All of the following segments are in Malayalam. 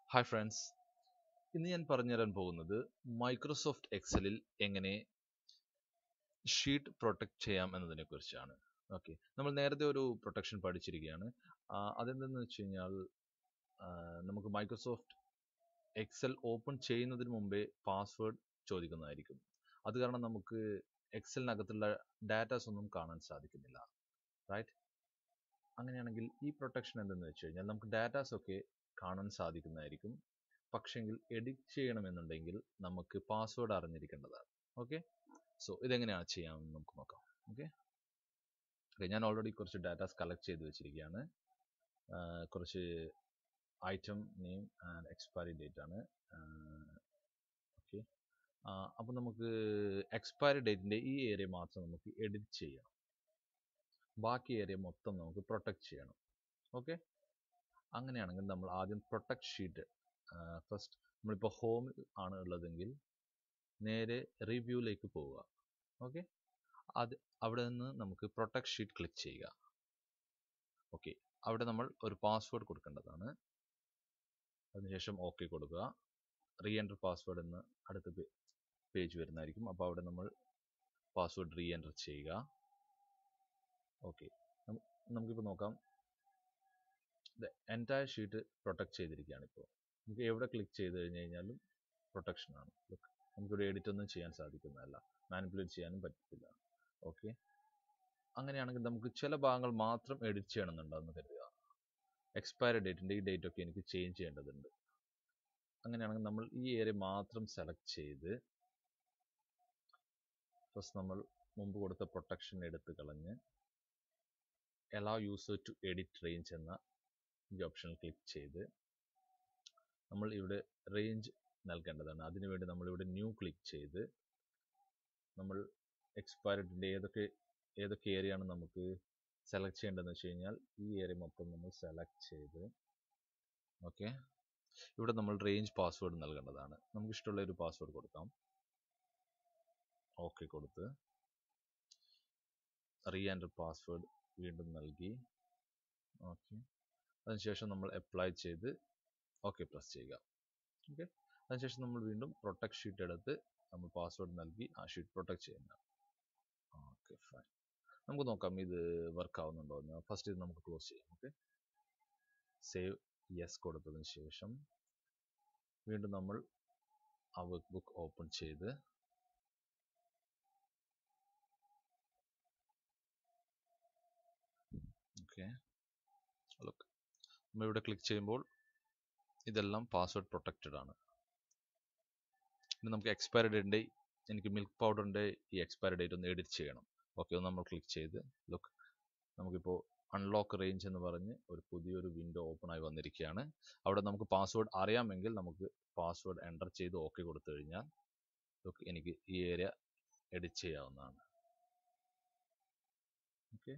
ഹായ് ഫ്രണ്ട്സ്, ഇന്ന് ഞാൻ പറഞ്ഞുതരാൻ പോകുന്നത് മൈക്രോസോഫ്റ്റ് എക്സലിൽ എങ്ങനെ ഷീറ്റ് പ്രൊട്ടക്റ്റ് ചെയ്യാം എന്നതിനെ കുറിച്ചാണ്. ഓക്കെ, നമ്മൾ നേരത്തെ ഒരു പ്രൊട്ടക്ഷൻ പഠിച്ചിരിക്കുകയാണ്. അതെന്തെന്ന് വെച്ച് കഴിഞ്ഞാൽ നമുക്ക് മൈക്രോസോഫ്റ്റ് എക്സൽ ഓപ്പൺ ചെയ്യുന്നതിന് മുമ്പേ പാസ്വേഡ് ചോദിക്കുന്നതായിരിക്കും. അത് കാരണം നമുക്ക് എക്സലിനകത്തുള്ള ഡാറ്റാസ് ഒന്നും കാണാൻ സാധിക്കുന്നില്ല, റൈറ്റ്? അങ്ങനെയാണെങ്കിൽ ഈ പ്രൊട്ടക്ഷൻ എന്തെന്ന് വെച്ച് കഴിഞ്ഞാൽ നമുക്ക് ഡാറ്റാസ് ഒക്കെ കാണാൻ സാധിക്കുന്നതായിരിക്കും. പക്ഷെങ്കിൽ എഡിറ്റ് ചെയ്യണമെന്നുണ്ടെങ്കിൽ നമുക്ക് പാസ്വേഡ് അറിഞ്ഞിരിക്കേണ്ടതാണ്. ഓക്കെ, സോ ഇതെങ്ങനെയാണ് ചെയ്യാമെന്ന് നമുക്ക് നോക്കാം. ഓക്കെ, ഞാൻ ഓൾറെഡി കുറച്ച് ഡാറ്റാസ് കളക്ട് ചെയ്ത് വെച്ചിരിക്കുകയാണ്. കുറച്ച് item name and expiry date ആണ്. ഓക്കെ, അപ്പോൾ നമുക്ക് എക്സ്പയറി ഡേറ്റിൻ്റെ ഈ ഏരിയ മാത്രം നമുക്ക് എഡിറ്റ് ചെയ്യണം. ബാക്കി ഏരിയ മൊത്തം നമുക്ക് പ്രൊട്ടക്റ്റ് ചെയ്യണം. ഓക്കെ, അങ്ങനെയാണെങ്കിൽ നമ്മൾ ആദ്യം പ്രൊട്ടക്റ്റ് ഷീറ്റ് ഫസ്റ്റ് നമ്മളിപ്പോൾ ഹോമിൽ ആണ് ഉള്ളതെങ്കിൽ നേരെ റിവ്യൂയിലേക്ക് പോവുക. ഓക്കെ, അവിടെ നിന്ന് നമുക്ക് പ്രൊട്ടക്റ്റ് ഷീറ്റ് ക്ലിക്ക് ചെയ്യുക. ഓക്കെ, അവിടെ നമ്മൾ ഒരു പാസ്വേഡ് കൊടുക്കേണ്ടതാണ്. അതിനുശേഷം ഓക്കെ കൊടുക്കുക. റീ എൻ്റർ പാസ്വേഡ് എന്ന് അടുത്ത പേജ് വരുന്നതായിരിക്കും. അപ്പോൾ അവിടെ നമ്മൾ പാസ്വേഡ് റീ എൻ്റർ ചെയ്യുക. ഓക്കെ, നമുക്കിപ്പോൾ നോക്കാം, എൻറ്റയർ ഷീറ്റ് പ്രൊട്ടക്റ്റ് ചെയ്തിരിക്കുകയാണ്. ഇപ്പോൾ നമുക്ക് എവിടെ ക്ലിക്ക് ചെയ്ത് കഴിഞ്ഞ് കഴിഞ്ഞാലും പ്രൊട്ടക്ഷനാണ്. നമുക്കിവിടെ എഡിറ്റ് ഒന്നും ചെയ്യാൻ സാധിക്കുന്നതല്ല, മാനിപ്പുലേറ്റ് ചെയ്യാനും പറ്റത്തില്ല. ഓക്കെ, അങ്ങനെയാണെങ്കിൽ നമുക്ക് ചില ഭാഗങ്ങൾ മാത്രം എഡിറ്റ് ചെയ്യണമെന്നുണ്ടെന്ന് കരുതുക. എക്സ്പയറി ഡേറ്റിൻ്റെ ഈ ഡേറ്റ് ഒക്കെ എനിക്ക് ചേഞ്ച് ചെയ്യേണ്ടതുണ്ട്. അങ്ങനെയാണെങ്കിൽ നമ്മൾ ഈ ഏരിയ മാത്രം സെലക്ട് ചെയ്ത് ഫസ്റ്റ് നമ്മൾ മുമ്പ് കൊടുത്ത പ്രൊട്ടക്ഷൻ എടുത്ത് കളഞ്ഞ് allow user to edit range എന്ന ഈ ഓപ്ഷനിൽ ക്ലിക്ക് ചെയ്ത് നമ്മൾ ഇവിടെ റേഞ്ച് നൽകേണ്ടതാണ്. അതിനുവേണ്ടി നമ്മളിവിടെ ന്യൂ ക്ലിക്ക് ചെയ്ത് നമ്മൾ എക്സ്പയറി ഡേറ്റിൻ്റെ ഏതൊക്കെ ഏരിയ ആണ് നമുക്ക് സെലക്ട് ചെയ്യേണ്ടതെന്ന് വെച്ച് കഴിഞ്ഞാൽ ഈ ഏരിയ മൊത്തം നമ്മൾ സെലക്ട് ചെയ്ത് ഓക്കെ, ഇവിടെ നമ്മൾ റേഞ്ച് പാസ്വേഡ് നൽകേണ്ടതാണ്. നമുക്ക് ഇഷ്ടമുള്ള ഒരു പാസ്വേഡ് കൊടുക്കാം. ഓക്കെ കൊടുത്ത് റീ എൻ്റർ പാസ്വേഡ് വീണ്ടും നൽകി. ഓക്കെ, അതിനുശേഷം നമ്മൾ അപ്ലൈ ചെയ്ത് ഓക്കെ പ്രസ് ചെയ്യുക. ഓക്കെ, അതിനുശേഷം നമ്മൾ വീണ്ടും പ്രൊട്ടക്റ്റ് ഷീറ്റ് എടുത്ത് നമ്മൾ പാസ്വേഡ് നൽകി ആ ഷീറ്റ് പ്രൊട്ടക്റ്റ് ചെയ്യുന്നതാണ്. ഓക്കെ ഫൈൻ, നമുക്ക് നോക്കാം ഇത് വർക്ക് ആവുന്നുണ്ടോ എന്ന്. ഫസ്റ്റ് ഇത് നമുക്ക് ക്ലോസ് ചെയ്യാം. ഓക്കെ, സേവ് യെസ് കൊടുത്തതിന് ശേഷം വീണ്ടും നമ്മൾ ആ വർക്ക് ബുക്ക് ഓപ്പൺ ചെയ്ത് ഓക്കെ, ലുക്ക് നമ്മളിവിടെ ക്ലിക്ക് ചെയ്യുമ്പോൾ ഇതെല്ലാം പാസ്വേഡ് പ്രൊട്ടക്റ്റഡ് ആണ്. ഇനി നമുക്ക് എക്സ്പയറി ഡേറ്റിൻ്റെ എനിക്ക് മിൽക്ക് പൗഡറിൻ്റെ ഈ എക്സ്പയറി ഡേറ്റ് ഒന്ന് എഡിറ്റ് ചെയ്യണം. ഓക്കെ, ഒന്ന് നമ്മൾ ക്ലിക്ക് ചെയ്ത് ലുക്ക് നമുക്കിപ്പോൾ അൺലോക്ക് റേഞ്ച് എന്ന് പറഞ്ഞ് ഒരു പുതിയൊരു വിൻഡോ ഓപ്പൺ ആയി വന്നിരിക്കുകയാണ്. അവിടെ നമുക്ക് പാസ്വേഡ് അറിയാമെങ്കിൽ നമുക്ക് പാസ്വേഡ് എൻ്റർ ചെയ്ത് ഓക്കെ കൊടുത്തു കഴിഞ്ഞാൽ ലുക്ക് എനിക്ക് ഈ ഏരിയ എഡിറ്റ് ചെയ്യാവുന്നതാണ്. ഓക്കെ,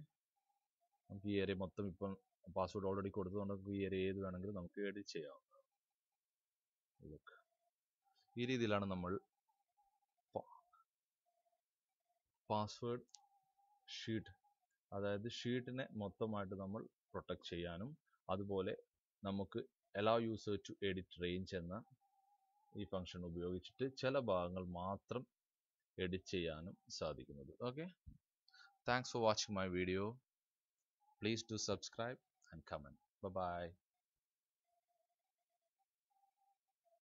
നമുക്ക് ഈ ഏരിയ മൊത്തം ഇപ്പം പാസ്വേഡ് ഓൾറെഡി കൊടുത്തതുകൊണ്ട് നമുക്ക് ഈ ഏരിയ ഏത് വേണമെങ്കിലും നമുക്ക് എഡിറ്റ് ചെയ്യാവുന്നതാണ്. ലുക്ക് ഈ രീതിയിലാണ് നമ്മൾ പാസ്വേഡ് ഷീറ്റ്, അതായത് ഷീറ്റിനെ മൊത്തമായിട്ട് നമ്മൾ പ്രൊട്ടക്റ്റ് ചെയ്യാനും അതുപോലെ നമുക്ക് allow user to edit range എന്ന ഈ ഫംഗ്ഷൻ ഉപയോഗിച്ചിട്ട് ചില ഭാഗങ്ങൾ മാത്രം എഡിറ്റ് ചെയ്യാനും സാധിക്കുന്നത്. Okay, thanks for watching my video. Please do subscribe and comment. Bye bye.